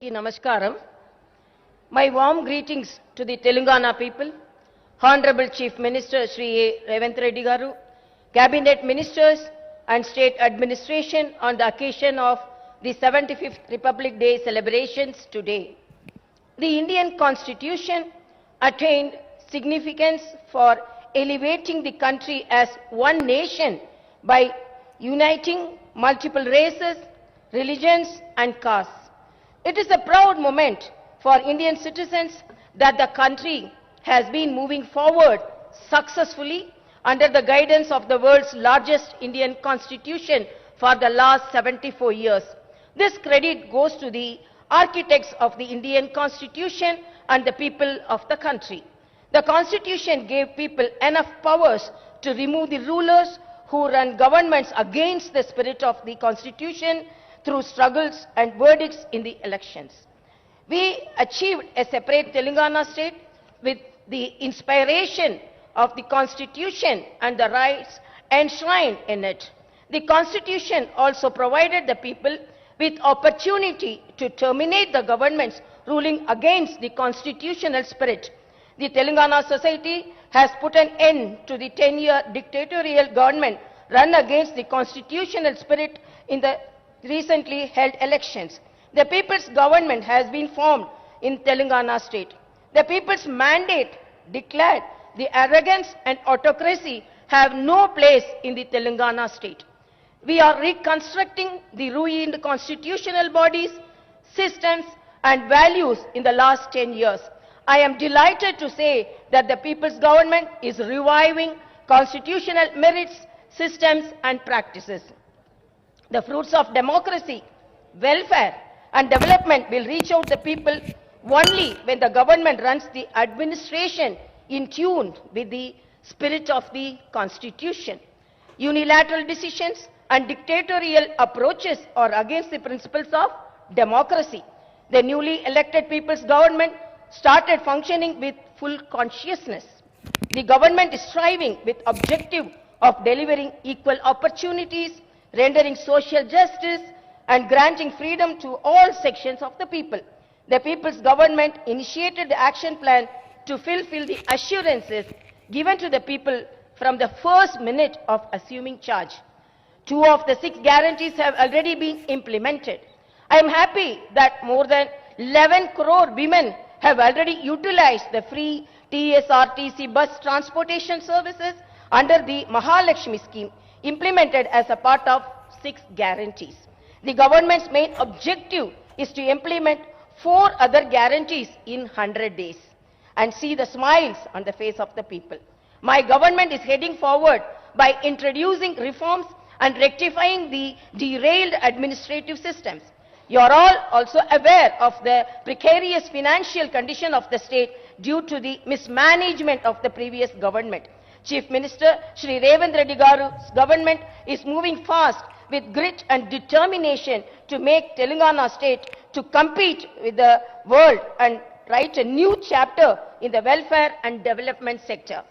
Andariki Namaskaram. My warm greetings to the Telangana people, Honorable Chief Minister Shri Revanth Reddy Garu, Cabinet Ministers and State Administration on the occasion of the 75th Republic Day celebrations today. The Indian Constitution attained significance for elevating the country as one nation by uniting multiple races, religions and castes. It is a proud moment for Indian citizens that the country has been moving forward successfully under the guidance of the world's largest Indian constitution for the last 74 years. This credit goes to the architects of the Indian constitution and the people of the country. The constitution gave people enough powers to remove the rulers who run governments against the spirit of the constitution through struggles and verdicts in the elections. We achieved a separate Telangana state with the inspiration of the constitution and the rights enshrined in it. The constitution also provided the people with opportunity to terminate the governments ruling against the constitutional spirit. The Telangana society has put an end to the 10-year dictatorial government run against the constitutional spirit in the recently held elections. The people's government has been formed in Telangana state. The people's mandate declared the arrogance and autocracy have no place in the Telangana state. We are reconstructing the ruined constitutional bodies, systems and values in the last 10 years. I am delighted to say that the people's government is reviving constitutional merits, systems and practices. The fruits of democracy, welfare and development will reach out to the people only when the government runs the administration in tune with the spirit of the constitution. Unilateral decisions and dictatorial approaches are against the principles of democracy. The newly elected people's government started functioning with full consciousness. The government is striving with objective of delivering equal opportunities, rendering social justice and granting freedom to all sections of the people. The people's government initiated the action plan to fulfill the assurances given to the people from the first minute of assuming charge. 2 of the 6 guarantees have already been implemented. I am happy that more than 11 crore women have already utilized the free TSRTC bus transportation services under the Mahalakshmi scheme implemented as a part of 6 guarantees. The government's main objective is to implement 4 other guarantees in 100 days and see the smiles on the face of the people. My government is heading forward by introducing reforms and rectifying the derailed administrative systems. You are all also aware of the precarious financial condition of the state due to the mismanagement of the previous government. Chief Minister Shri Revanth Reddy Garu's government is moving fast with grit and determination to make Telangana state to compete with the world and write a new chapter in the welfare and development sector.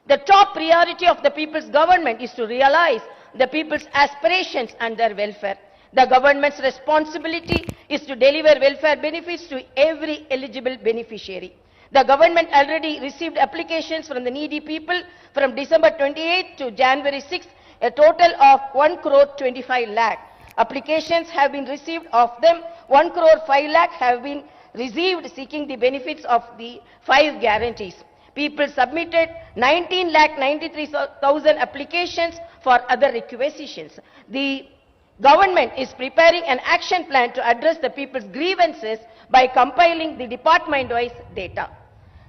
The top priority of the people's government is to realize the people's aspirations and their welfare. The government's responsibility is to deliver welfare benefits to every eligible beneficiary. The government already received applications from the needy people from December 28 to January 6, a total of 1 crore 25 lakh. Applications have been received. Of them, 1 crore 5 lakh have been received seeking the benefits of the 5 guarantees. People submitted 19 lakh 93,000 applications for other requisitions. The government is preparing an action plan to address the people's grievances by compiling the department-wise data.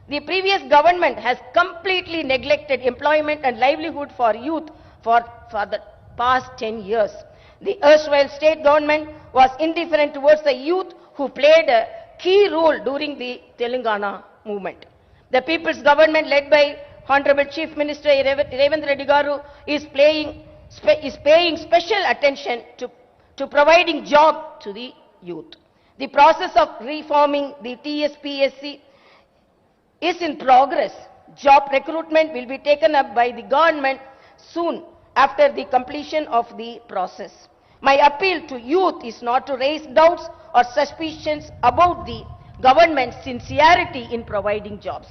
The previous government has completely neglected employment and livelihood for youth for the past 10 years. The erstwhile state government was indifferent towards the youth who played a key role during the Telangana movement. The people's government led by Honorable Chief Minister Revanth Reddy Garu is paying special attention to providing job to the youth. The process of reforming the TSPSC is in progress. Job recruitment will be taken up by the government soon after the completion of the process. My appeal to youth is not to raise doubts or suspicions about the government's sincerity in providing jobs.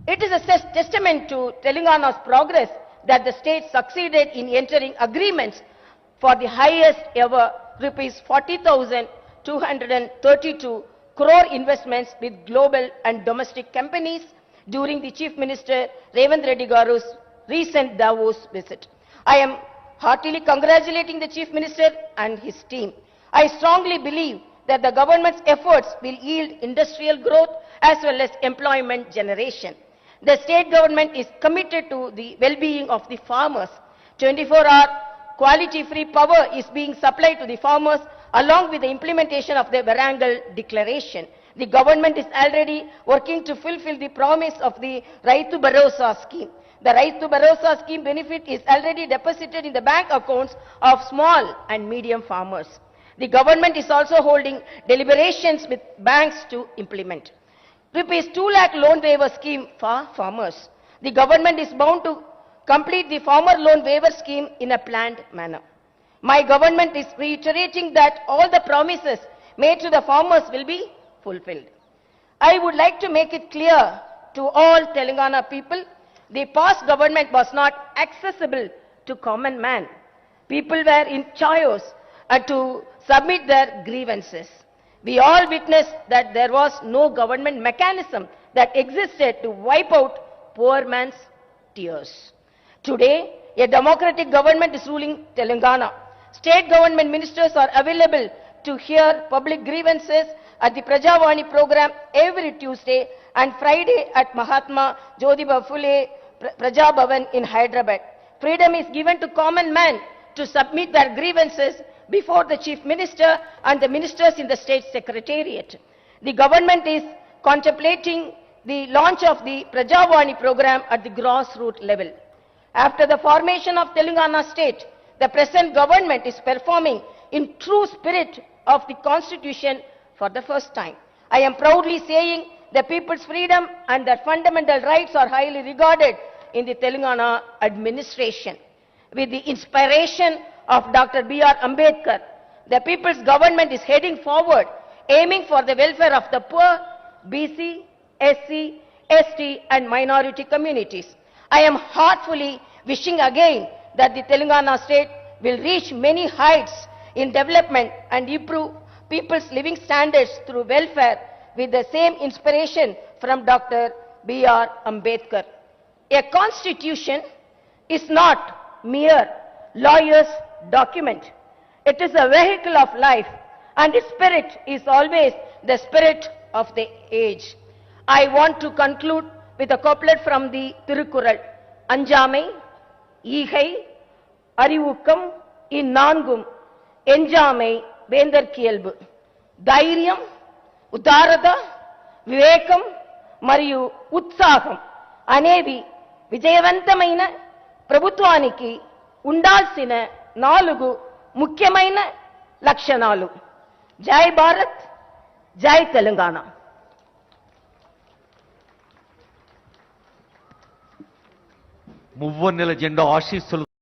It is a testament to Telangana's progress that the state succeeded in entering agreements for the highest ever rupees 40,232 crore investments with global and domestic companies during the Chief Minister Revanth Reddy Garu's recent Davos visit. I am heartily congratulating the Chief Minister and his team. I strongly believe that the government's efforts will yield industrial growth as well as employment generation. The state government is committed to the well-being of the farmers. 24-hour quality-free power is being supplied to the farmers along with the implementation of the Warangal Declaration. The government is already working to fulfill the promise of the Raitu Bharosa scheme. The Raitu Bharosa scheme benefit is already deposited in the bank accounts of small and medium farmers. The government is also holding deliberations with banks to implement. Rupees 2 lakh loan waiver scheme for farmers. The government is bound to complete the farmer loan waiver scheme in a planned manner. My government is reiterating that all the promises made to the farmers will be fulfilled. I would like to make it clear to all Telangana people, the past government was not accessible to common man. People were in chaos to submit their grievances. We all witnessed that there was no government mechanism that existed to wipe out poor man's tears. Today, a democratic government is ruling Telangana. State government ministers are available to hear public grievances at the Prajavani program every Tuesday and Friday at Mahatma Jyotiba Phule Praja Bhavan in Hyderabad. Freedom is given to common man to submit their grievances before the Chief Minister and the ministers in the State Secretariat. The government is contemplating the launch of the Prajavani program at the grassroots level. After the formation of Telangana state, the present government is performing in true spirit of the Constitution for the first time. I am proudly saying the people's freedom and their fundamental rights are highly regarded in the Telangana administration. With the inspiration of Dr. B.R. Ambedkar, the people's government is heading forward, aiming for the welfare of the poor, BC, SC, ST and minority communities. I am heartfully wishing again that the Telangana state will reach many heights in development and improve people's living standards through welfare with the same inspiration from Dr. B.R. Ambedkar. A constitution is not mere lawyer's document. It is a vehicle of life and its spirit is always the spirit of the age. I want to conclude with a couplet from the Tirukkural. Anjamai, Igai, Arivukam, Innangum, Enjamai, Vendar Kielbu. Dhairyam, Udarada, Vivekam, Mariyu, Utsaham. Anevi, Vijayavantamaina, Prabhutvaniki, Undalsina, Nalugu, Mukyamaina, Lakshanalu. Jai Bharat, Jai Telangana. మువ్వన్నెల జెండా ఆశీస్సులు